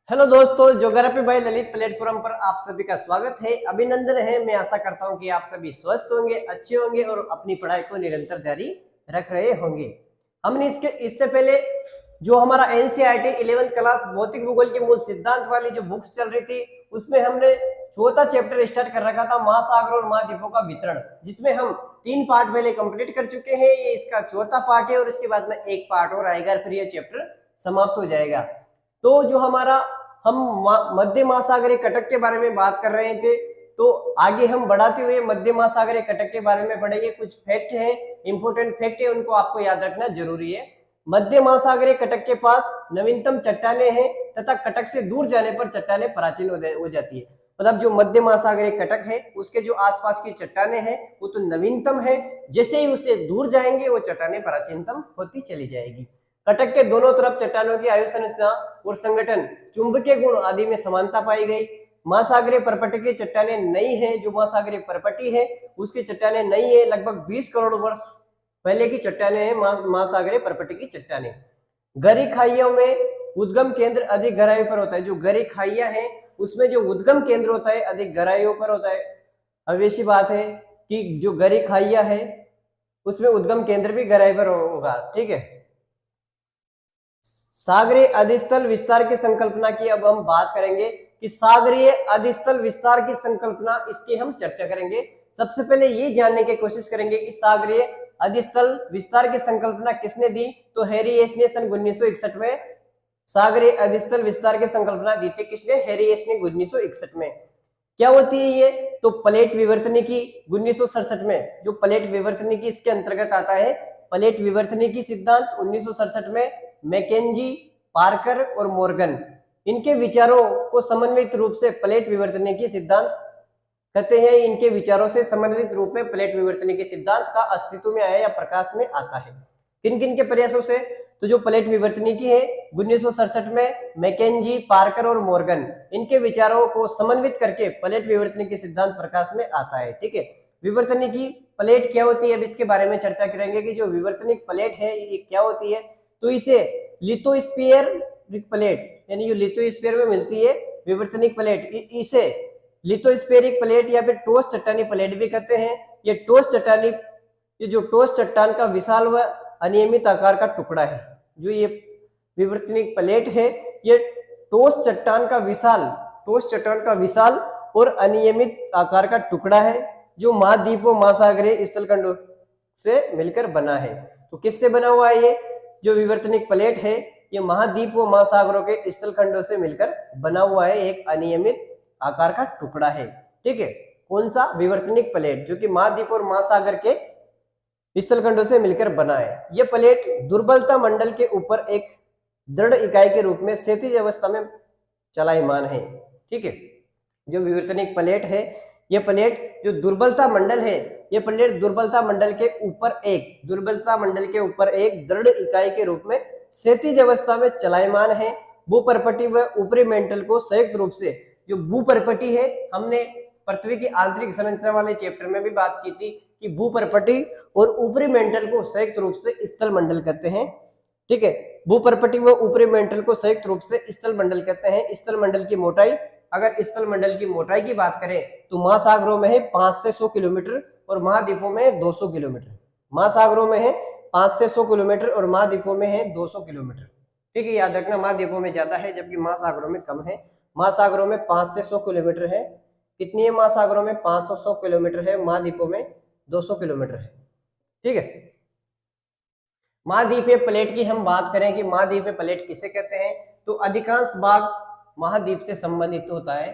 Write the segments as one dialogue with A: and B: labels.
A: Hello दोस्तों, geography bye Lalit platform पर आप सभी का स्वागत है। अभिनंदन है। मैं आशा करता हूं कि आप सभी स्वस्थ होंगे, अच्छे होंगे और अपनी पढ़ाई को निरंतर जारी रख रहे होंगे। हमने इससे पहले जो हमारा एनसीईआरटी 11th क्लास भौतिक भूगोल के मूल सिद्धांत वाली जो बुक्स चल रही थी, उसमें हमने चौथा चैप्टर स्टार्ट कर रखा था, महासागर और महाद्वीपों का वितरण, जिसमें हम 3 पार्ट पहले कंप्लीट कर चुके हैं। ये इसका चौथा पार्ट है और इसके बाद में एक पार्ट और आएगा, फिर ये चैप्टर समाप्त हो जाएगा। तो जो हमारा हम मध्य महासागरीय कटक के बारे में बात कर रहे थे, तो आगे हम बढ़ाते हुए मध्य महासागरीय कटक के बारे में पढ़ेंगे। कुछ फैक्ट है, इंपोर्टेंट फैक्ट है, उनको आपको याद रखना जरूरी है। मध्य महासागरीय कटक के पास नवीनतम चट्टानें हैं तथा कटक से दूर जाने पर चट्टानें प्राचीन हो जाती है। मतलब जो मध्य महासागरीय कटक है उसके जो आसपास की चट्टानें हैं वो तो नवीनतम है, जैसे ही उससे दूर जाएंगे वो चट्टानें प्राचीनतम होती चली जाएगी। कटक के दोनों तरफ चट्टानों की आयु संरचना और संगठन, चुंबकीय गुण आदि में समानता पाई गई। महासागरीय परपटी की चट्टानें नई है, जो महासागरीय परपटी है उसकी चट्टानें नई है, लगभग 20 करोड़ वर्ष पहले की चट्टानें हैं महासागरीय परपटी की चट्टानें। गहरी खाइयों में उद्गम केंद्र अधिक गहराई पर होता है। जो गहरी खाइयां है उसमें जो उद्गम केंद्र होता है अधिक गहराइयों पर होता है। अब ऐसी बात है कि जो गहरी खाइयां है उसमें उद्गम केंद्र भी गहराई पर होगा। ठीक है। सागरीय अधिस्थल विस्तार की संकल्पना की अब हम बात करेंगे कि सागरीय अधिस्थल विस्तार की संकल्पना, इसकी हम चर्चा करेंगे। सबसे पहले ये जानने की कोशिश करेंगे कि सागरीय अधिस्थल विस्तार की संकल्पना किसने दी। तो हैरी एश ने सन 1961 में सागरीय अधिस्थल विस्तार की संकल्पना दी थी। किसने? हैरी एश ने 1961 में। क्या होती है ये? तो प्लेट विवर्तनिकी 1967 में, जो प्लेट विवर्तनिकी इसके अंतर्गत आता है। प्लेट विवर्तनिकी सिद्धांत 1967 में मैकेंजी, पार्कर और मॉर्गन, इनके विचारों को समन्वित रूप से प्लेट विवर्तनिकी सिद्धांत कहते हैं। इनके विचारों से समन्वित रूप में प्लेट विवर्तनिकी सिद्धांत का अस्तित्व में आया या प्रकाश में आता है। किन किन के प्रयासों से? तो जो प्लेट विवर्तनिकी है 1967 में मैकेंजी, पार्कर और मॉर्गन, इनके विचारों को समन्वित करके प्लेट विवर्तनिकी सिद्धांत प्रकाश में आता है। ठीक है। विवर्तनिकी प्लेट क्या होती है, अब इसके बारे में चर्चा करेंगे कि जो विवर्तनिक प्लेट है ये क्या होती है। तो इसे लिथोस्फीयरिक प्लेट, यानी जो लिथोस्फीयर में मिलती है विवर्तनिक प्लेट, इसे लिथोस्फेरिक प्लेट या फिर ठोस चट्टानी प्लेट भी कहते हैं। ये ठोस चट्टानी, ये जो ठोस चट्टान का विशाल व अनियमित आकार का टुकड़ा है। जो ये विवर्तनिक प्लेट है ये ठोस चट्टान का विशाल और अनियमित आकार का टुकड़ा है, जो महाद्वीपों महासागरीय स्थलखंडों से मिलकर बना है। तो किससे बना हुआ है ये? जो विवर्तनिक प्लेट है ये महाद्वीप व महासागरों के स्थलखंडों से मिलकर बना हुआ है, एक अनियमित आकार का टुकड़ा है। ठीक है। कौन सा? विवर्तनिक प्लेट, जो कि महाद्वीप और महासागर के स्थलखंडों से मिलकर बना है। यह प्लेट दुर्बलता मंडल के ऊपर एक दृढ़ इकाई के रूप में क्षैतिज अवस्था में चलायमान है। ठीक है। जो विवर्तनिक प्लेट है, यह प्लेट जो दुर्बलता मंडल है, यह प्लेट दुर्बलता मंडल के ऊपर एक दृढ़ इकाई के रूप में क्षैतिज अवस्था में चलायमान है। भूपर्पटी व ऊपरी मेंटल को संयुक्त रूप से, जो भूपर्पटी है, हमने पृथ्वी की आंतरिक संरचना वाले चैप्टर में भी बात की थी कि भूपर्पटी और ऊपरी मेंटल को संयुक्त रूप से स्थल मंडल कहते हैं। ठीक है। भूपर्पटी व ऊपरी मेंटल को संयुक्त रूप से स्थल मंडल कहते हैं। स्थल मंडल की मोटाई, अगर स्थल मंडल की मोटाई की बात करें तो महासागरों में है 5 से 100 किलोमीटर और महाद्वीपों में है 200 किलोमीटर। महासागरों में है 5 से 100 किलोमीटर और महाद्वीपों में है 200 किलोमीटर। ठीक है। याद रखना, महाद्वीपों में ज्यादा है जबकि महासागरों में कम है। महासागरों में 5 से 100 किलोमीटर है। कितनी है? महासागरों में 500 किलोमीटर है, महाद्वीपों में 200 किलोमीटर है। ठीक है। महाद्वीपीय प्लेट की हम बात करें कि महाद्वीपीय प्लेट किसे कहते हैं, तो अधिकांश भाग महाद्वीप से संबंधित होता है।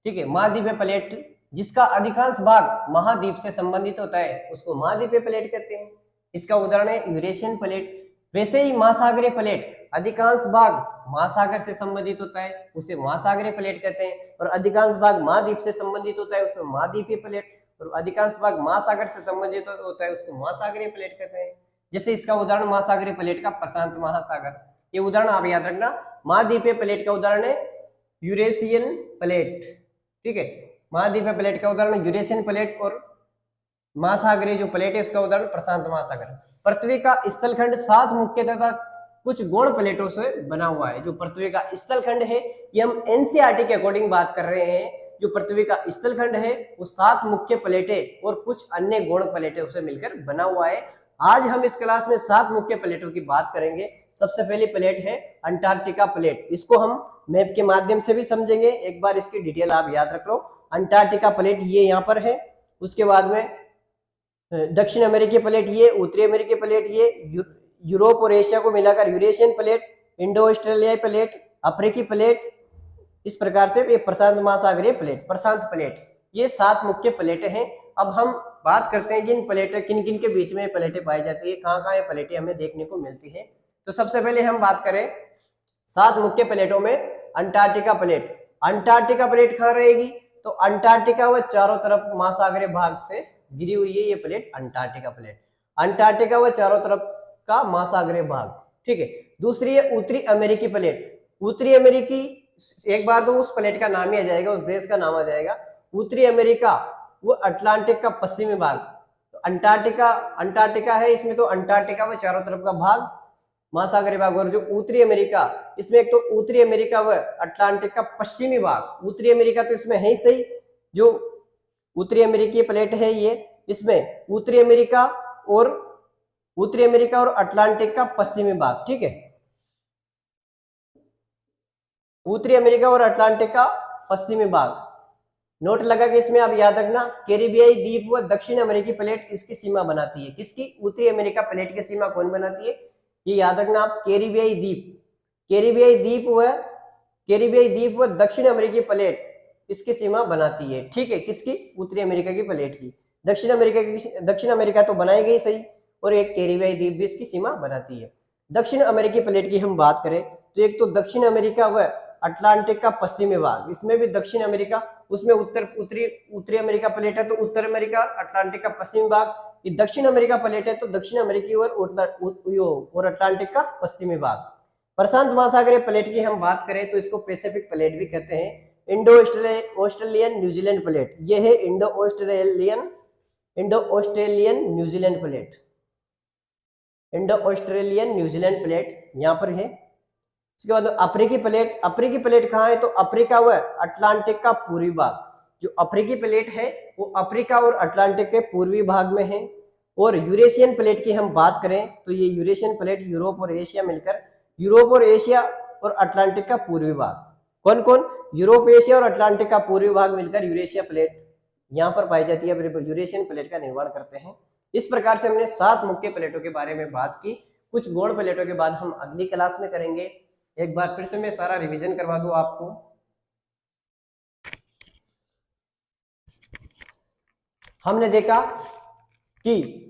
A: ठीक है। महाद्वीपीय प्लेट जिसका अधिकांश भाग महाद्वीप से संबंधित होता है उसको महाद्वीपीय प्लेट कहते हैं। इसका उदाहरण है यूरेशियन प्लेट। वैसे ही महासागरीय प्लेट अधिकांश भाग महासागर से संबंधित होता है, उसे महासागरीय प्लेट कहते हैं। और अधिकांश भाग महाद्वीप से संबंधित होता है, उसे महाद्वीपीय प्लेट। और अधिकांश भाग महासागर से संबंधित होता है, उसको महासागरीय प्लेट कहते हैं। जैसे इसका उदाहरण महासागरीय प्लेट का प्रशांत महासागर, ये उदाहरण आप याद रखना। महाद्वीपीय प्लेट का उदाहरण है यूरेशियन प्लेट। ठीक है। महाद्वीपीय प्लेट का उदाहरण यूरेशियन प्लेट और महासागरीय जो प्लेट है उसका उदाहरण प्रशांत महासागर। पृथ्वी का स्थलखंड 7 मुख्य तथा कुछ गौण प्लेटों से बना हुआ है। जो पृथ्वी का स्थलखंड है, ये हम एनसीईआरटी के अकॉर्डिंग बात कर रहे हैं, जो पृथ्वी का स्थलखंड है वो 7 मुख्य प्लेटें और कुछ अन्य गौण प्लेटों से मिलकर बना हुआ है। आज हम इस क्लास में 7 मुख्य प्लेटों की बात करेंगे। सबसे पहली प्लेट है अंटार्कटिका प्लेट। इसको हम मैप के माध्यम से भी समझेंगे, एक बार इसकी डिटेल आप याद रख लो। अंटार्कटिका प्लेट ये यहाँ पर है, उसके बाद में दक्षिण अमेरिकी प्लेट ये, उत्तरी अमेरिकी प्लेट ये, यूरोप और एशिया को मिलाकर यूरेशियन प्लेट, इंडो ऑस्ट्रेलियाई प्लेट, अफ्रीकी प्लेट, इस प्रकार से ये प्रशांत महासागरीय प्लेट, प्रशांत प्लेट, ये 7 मुख्य प्लेटें हैं। अब हम बात करते हैं कि इन प्लेटें किन किन के बीच में प्लेटें पाई जाती है, कहाँ कहाँ ये प्लेटें हमें देखने को मिलती है। तो सबसे पहले हम बात करें 7 मुख्य प्लेटों में अंटार्कटिका प्लेट। अंटार्कटिका प्लेट कहाँ रहेगी, तो अंटार्कटिका व चारों तरफ महासागरीय भाग से घिरी हुई है ये प्लेट, अंटार्कटिका प्लेट। अंटार्कटिका व चारों तरफ का महासागरीय भाग, ठीक है। दूसरी है उत्तरी अमेरिकी प्लेट। उत्तरी अमेरिकी, एक बार तो उस प्लेट का नाम ही आ जाएगा, उस देश का नाम आ जाएगा। उत्तरी अमेरिका वो अटलांटिक का पश्चिमी भाग। तो अंटार्कटिका है, इसमें तो अंटार्कटिका व चारों तरफ का भाग महासागरीय भाग, और जो उत्तरी अमेरिका, इसमें एक तो उत्तरी अमेरिका व अटलांटिक का पश्चिमी भाग। उत्तरी अमेरिका तो इसमें है ही सही, जो उत्तरी अमेरिकी प्लेट है ये, इसमें उत्तरी अमेरिका और अटलांटिक का पश्चिमी भाग, ठीक है। उत्तरी अमेरिका और अटलांटिक का पश्चिमी भाग नोट लगा कि इसमें आप याद रखना, कैरिबियाई द्वीप व दक्षिण अमेरिकी प्लेट इसकी सीमा बनाती है। किसकी, उत्तरी अमेरिका प्लेट की सीमा कौन बनाती है, ये याद रखना आप, कैरिबियाई द्वीप व दक्षिण अमेरिकी प्लेट इसकी सीमा बनाती है, ठीक है। किसकी, उत्तरी अमेरिका की प्लेट की। दक्षिण अमेरिका तो बनाई गई सही, और एक कैरिबियाई द्वीप भी इसकी सीमा बनाती है। दक्षिण अमेरिकी प्लेट की हम बात करें तो एक तो दक्षिण अमेरिका व अटलांटिक का पश्चिमी भाग, इसमें भी दक्षिण अमेरिका, उसमें उत्तरी अमेरिका प्लेट है तो उत्तर अमेरिका, अटलांटिक का पश्चिमी भाग। ये दक्षिण अमेरिका प्लेट है तो दक्षिण अमेरिकी और अटलांटिक का पश्चिमी भाग। प्रशांत महासागरीय प्लेट की हम बात करें तो इसको पैसिफिक प्लेट भी कहते हैं। इंडो ऑस्ट्रेलियन न्यूजीलैंड प्लेट, ये है Indo Australian New Zealand plate. Indo Australian New Zealand plate यहाँ पर है। उसके बाद अफ्रीकी प्लेट कहाँ है, तो अफ्रीका व अटलांटिक का पूर्वी भाग। जो अफ्रीकी प्लेट है वो अफ्रीका और अटलांटिक के पूर्वी भाग में है। और यूरेशियन प्लेट की हम बात करें तो ये यूरेशियन प्लेट यूरोप और एशिया और अटलांटिक का पूर्वी भाग। कौन कौन, यूरोप, एशिया और अटलांटिक का पूर्वी भाग मिलकर यूरेशिया प्लेट यहाँ पर पाई जाती है, यूरेशियन प्लेट का निर्माण करते हैं। इस प्रकार से हमने 7 मुख्य प्लेटों के बारे में बात की। कुछ गौण प्लेटों के बाद हम अगली क्लास में करेंगे। एक बार फिर से मैं सारा रिवीजन करवा दूं आपको। हमने देखा कि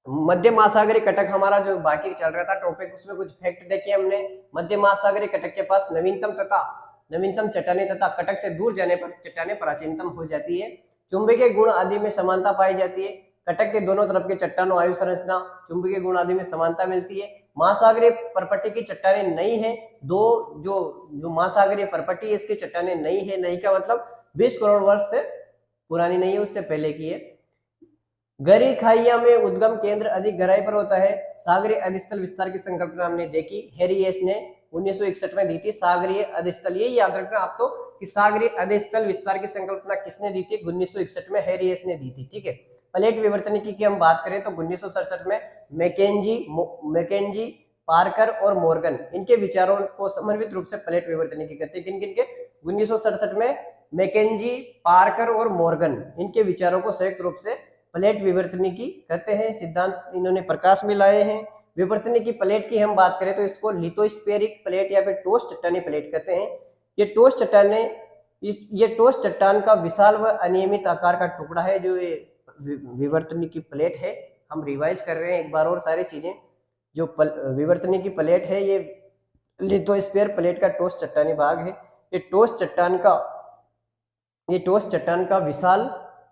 A: मध्य महासागरीय कटक हमारा जो बाकी चल रहा था टॉपिक, उसमें कुछ फैक्ट देखे हमने। मध्य महासागरीय कटक के पास नवीनतम चट्टानें तथा कटक से दूर जाने पर चट्टानें प्राचीनतम हो जाती है। चुंबकीय गुण आदि में समानता पाई जाती है। कटक के दोनों तरफ के चट्टानों आयु संरचना चुंबकीय गुण आदि में समानता मिलती है। महासागरीय परपट्टी की चट्टानें नई है। जो महासागरीय परपट्टी है इसकी चट्टानें नई है। नई का मतलब 20 करोड़ वर्ष से पुरानी नहीं है, उससे पहले की है। गहरी खाइया में उद्गम केंद्र अधिक गहराई पर होता है। सागरीय अधिस्थल विस्तार की संकल्पना हमने देखी, हैरी एस ने 1961 में दी थी। सागरीय अधिस्थल, ये याद रखना आप तो कि सागरीय अधिस्थल विस्तार की संकल्पना किसने दी थी, 1961 में हैरी एस ने दी थी, ठीक है। प्लेट विवर्तनिकी की हम बात करें तो 1967 में मैकेंजी, पार्कर और मॉर्गन, इनके विचारों को समन्वित रूप से प्लेट विवर्तनिकी कहते हैं। किन के 1967 में मैकेंजी, पार्कर और मॉर्गन, इनके विचारों को संयुक्त रूप से प्लेट विवर्तनिकी कहते हैं। सिद्धांत इन्होंने प्रकाश में लाए हैं। विवर्तनिकी प्लेट की हम बात करें तो इसको लिथोस्फेरिक प्लेट या फिर ठोस चट्टानी प्लेट कहते हैं। ये ठोस चट्टान का विशाल व अनियमित आकार का टुकड़ा है। जो ये विवर्तनिकी प्लेट है, हम रिवाइज कर रहे हैं एक बार और सारी चीजें। जो विवर्तनिकी प्लेट है ये लिथोस्फीयर प्लेट का ठोस चट्टानी भाग है। ये ठोस चट्टान का विशाल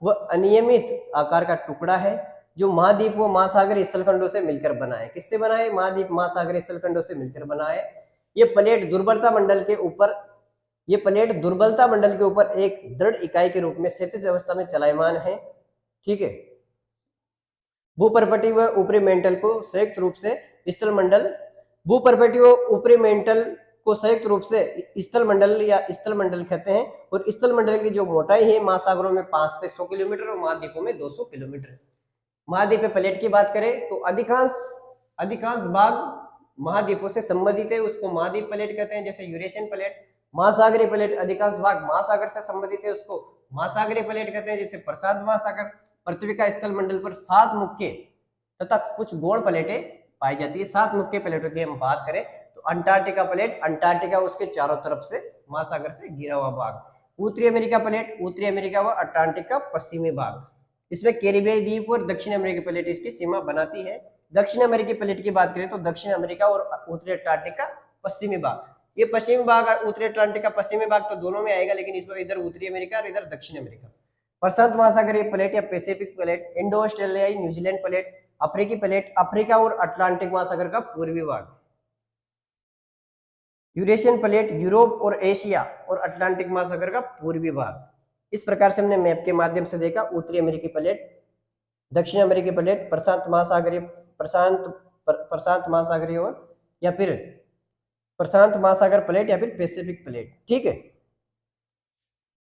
A: व अनियमित आकार का टुकड़ा है जो महाद्वीप व महासागरीय स्थलखंडों से मिलकर बना है। किससे बना है, महाद्वीप महासागरीय स्थलखंडों से मिलकर बना है। ये प्लेट दुर्बलता मंडल के ऊपर एक दृढ़ इकाई के रूप में क्षैतिज अवस्था में चलायमान है, ठीक है। भूपर्पटी व ऊपरी मेंटल को संयुक्त रूप से स्थल मंडल भूपर्वतीय ऊपरी मेंटल को संयुक्त रूप से स्थल मंडल या स्थल मंडल कहते हैं, और स्थल मंडल की जो मोटाई है महासागरों में 5 से 100 किलोमीटर और महाद्वीपों में 200 किलोमीटर। महाद्वीपीय प्लेट की बात करें तो अधिकांश भाग महाद्वीपों से संबंधित है, उसको महाद्वीप प्लेट कहते हैं, जैसे यूरेशियन प्लेट। महासागरीय प्लेट अधिकांश भाग महासागर से संबंधित है, उसको महासागरीय प्लेट कहते हैं, जैसे प्रशांत महासागर। पृथ्वी का स्थल मंडल पर 7 मुख्य तथा कुछ गौण प्लेटें पाई जाती है। 7 मुख्य प्लेटों की हम बात करें तो अंटार्कटिका प्लेट, अंटार्कटिका उसके चारों तरफ से महासागर से घिरा हुआ भाग। उत्तरी अमेरिका प्लेट, उत्तरी अमेरिका व अटलांटिक का पश्चिमी भाग, इसमें कैरिबियाई द्वीप और दक्षिण अमेरिकी प्लेट इसकी सीमा बनाती है। दक्षिण अमेरिकी प्लेट की बात करें तो दक्षिण अमेरिका और उत्तरी अटलांटिक का पश्चिमी भाग। ये पश्चिमी भाग और उत्तरी अटलांटिक का पश्चिमी भाग तो दोनों में आएगा, लेकिन इसमें इधर उत्तरी अमेरिका और इधर दक्षिण अमेरिका। प्रशांत महासागरीय प्लेट या पैसिफिक प्लेट, इंडो ऑस्ट्रेलियाई न्यूजीलैंड प्लेट, अफ्रीकी प्लेट, अफ्रीका और अटलांटिक महासागर का पूर्वी भाग। यूरेशियन प्लेट, यूरोप और एशिया और अटलांटिक महासागर का पूर्वी भाग। इस प्रकार से हमने मैप के माध्यम से देखा उत्तरी अमेरिकी प्लेट, दक्षिण अमेरिकी प्लेट, प्रशांत महासागरीय और या फिर प्रशांत महासागर प्लेट या फिर पैसिफिक प्लेट। ठीक है,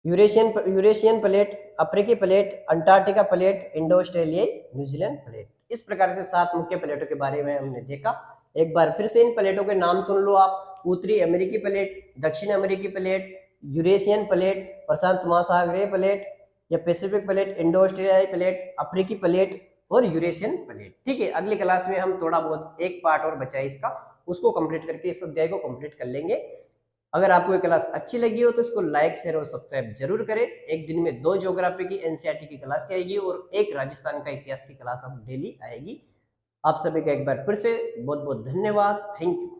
A: यूरेशियन प्लेट, अफ्रीकी प्लेट, अंटार्कटिका प्लेट, इंडो ऑस्ट्रेलियाई न्यूजीलैंड प्लेट। इस प्रकार से 7 मुख्य प्लेटों के बारे में हमने देखा। एक बार फिर से इन प्लेटों के नाम सुन लो आप। उत्तरी अमेरिकी प्लेट, दक्षिण अमेरिकी प्लेट, यूरेशियन प्लेट, प्रशांत महासागरीय प्लेट या पैसिफिक प्लेट, इंडो ऑस्ट्रेलियाई प्लेट, अफ्रीकी प्लेट और यूरेशियन प्लेट। ठीक है, अगली क्लास में हम थोड़ा बहुत एक पार्ट और बचा है इसका, उसको कंप्लीट करके इस अध्याय को कंप्लीट कर लेंगे। अगर आपको ये क्लास अच्छी लगी हो तो इसको लाइक, शेयर और सब्सक्राइब जरूर करें। एक दिन में 2 ज्योग्राफी की एनसीईआरटी की क्लास आएगी और एक राजस्थान का इतिहास की क्लास अब डेली आएगी। आप सभी का एक बार फिर से बहुत बहुत धन्यवाद। Thank you.